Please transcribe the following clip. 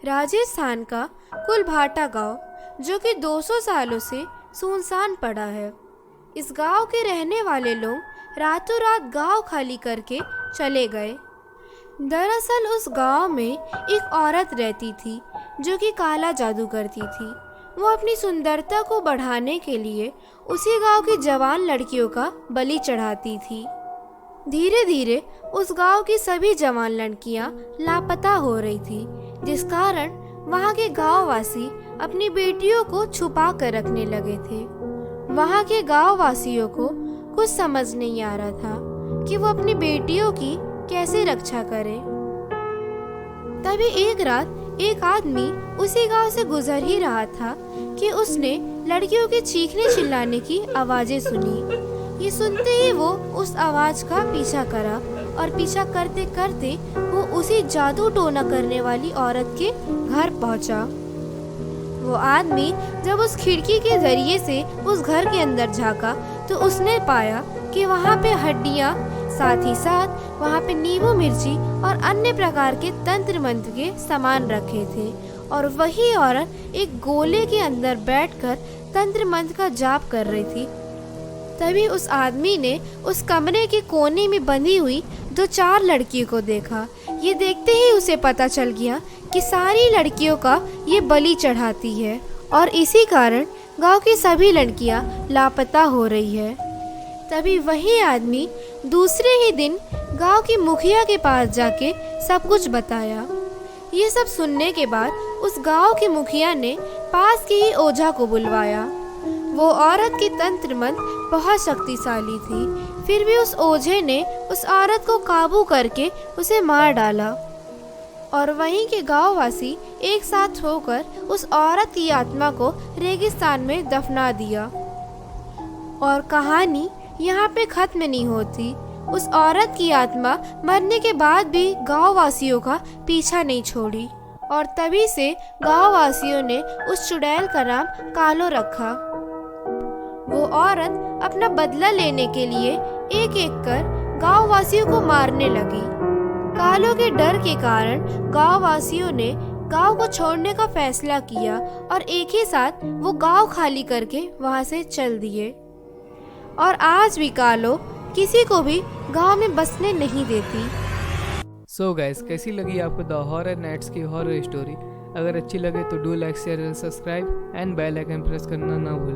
राजस्थान का कुलभाटा गांव जो कि 200 सालों से सुनसान पड़ा है। इस गांव के रहने वाले लोग रातों रात गांव खाली करके चले गए। दरअसल उस गांव में एक औरत रहती थी जो कि काला जादू करती थी। वो अपनी सुंदरता को बढ़ाने के लिए उसी गांव की जवान लड़कियों का बलि चढ़ाती थी। धीरे धीरे उस गांव की सभी जवान लड़कियां लापता हो रही थी, जिस कारण वहां के गांववासी अपनी बेटियों को छुपा कर रखने लगे थे। वहां के गांववासियों को कुछ समझ नहीं आ रहा था कि वो अपनी बेटियों की कैसे रक्षा करें। तभी एक रात एक आदमी उसी गांव से गुजर ही रहा था कि उसने लड़कियों के चीखने चिल्लाने की आवाजें सुनी। ये सुनते ही वो उस आवाज का पीछा करा और पीछा करते करते वो उसी जादू टोना करने वाली औरत के घर पहुंचा। वो आदमी जब उस खिड़की के जरिए से उस घर के अंदर झांका तो उसने पाया कि वहाँ पे हड्डियाँ, साथ ही साथ वहाँ पे नींबू मिर्ची और अन्य प्रकार के तंत्र मंत्र के सामान रखे थे। और वही औरत एक गोले के अंदर बैठकर तंत्र मंत्र का जाप कर रही थी। तभी उस आदमी ने उस कमरे के कोने में बंधी हुई 2-4 लड़कियों को देखा। ये देखते ही उसे पता चल गया कि सारी लड़कियों का ये बलि चढ़ाती है और इसी कारण गांव की सभी लड़कियां लापता हो रही है। तभी वही आदमी दूसरे ही दिन गांव की मुखिया के पास जाके सब कुछ बताया। ये सब सुनने के बाद उस गांव के मुखिया ने पास के ही ओझा को बुलवाया। वो औरत की तंत्र मंत्र बहुत शक्तिशाली थी, फिर भी उस ओझे ने उस औरत को काबू करके उसे मार डाला। और वहीं के गांववासी एक साथ होकर उस औरत की आत्मा को रेगिस्तान में दफना दिया। और कहानी यहाँ पे खत्म नहीं होती। उस औरत की आत्मा मरने के बाद भी गांववासियों का पीछा नहीं छोड़ी और तभी से गांववासियों ने उस चुड़ैल का नाम कालो रखा। वो औरत अपना बदला लेने के लिए एक एक कर गांववासियों को मारने लगी। कालो के डर के कारण गांववासियों ने गांव को छोड़ने का फैसला किया और एक ही साथ वो गांव खाली करके वहां से चल दिए। और आज भी कालो किसी को भी गांव में बसने नहीं देती। सो गाइस, कैसी लगी आपको द हॉरर नाइट्स की हॉरर स्टोरी? अगर अच्छी लगे तो do like, share and subscribe and bell icon press करना ना भूलें।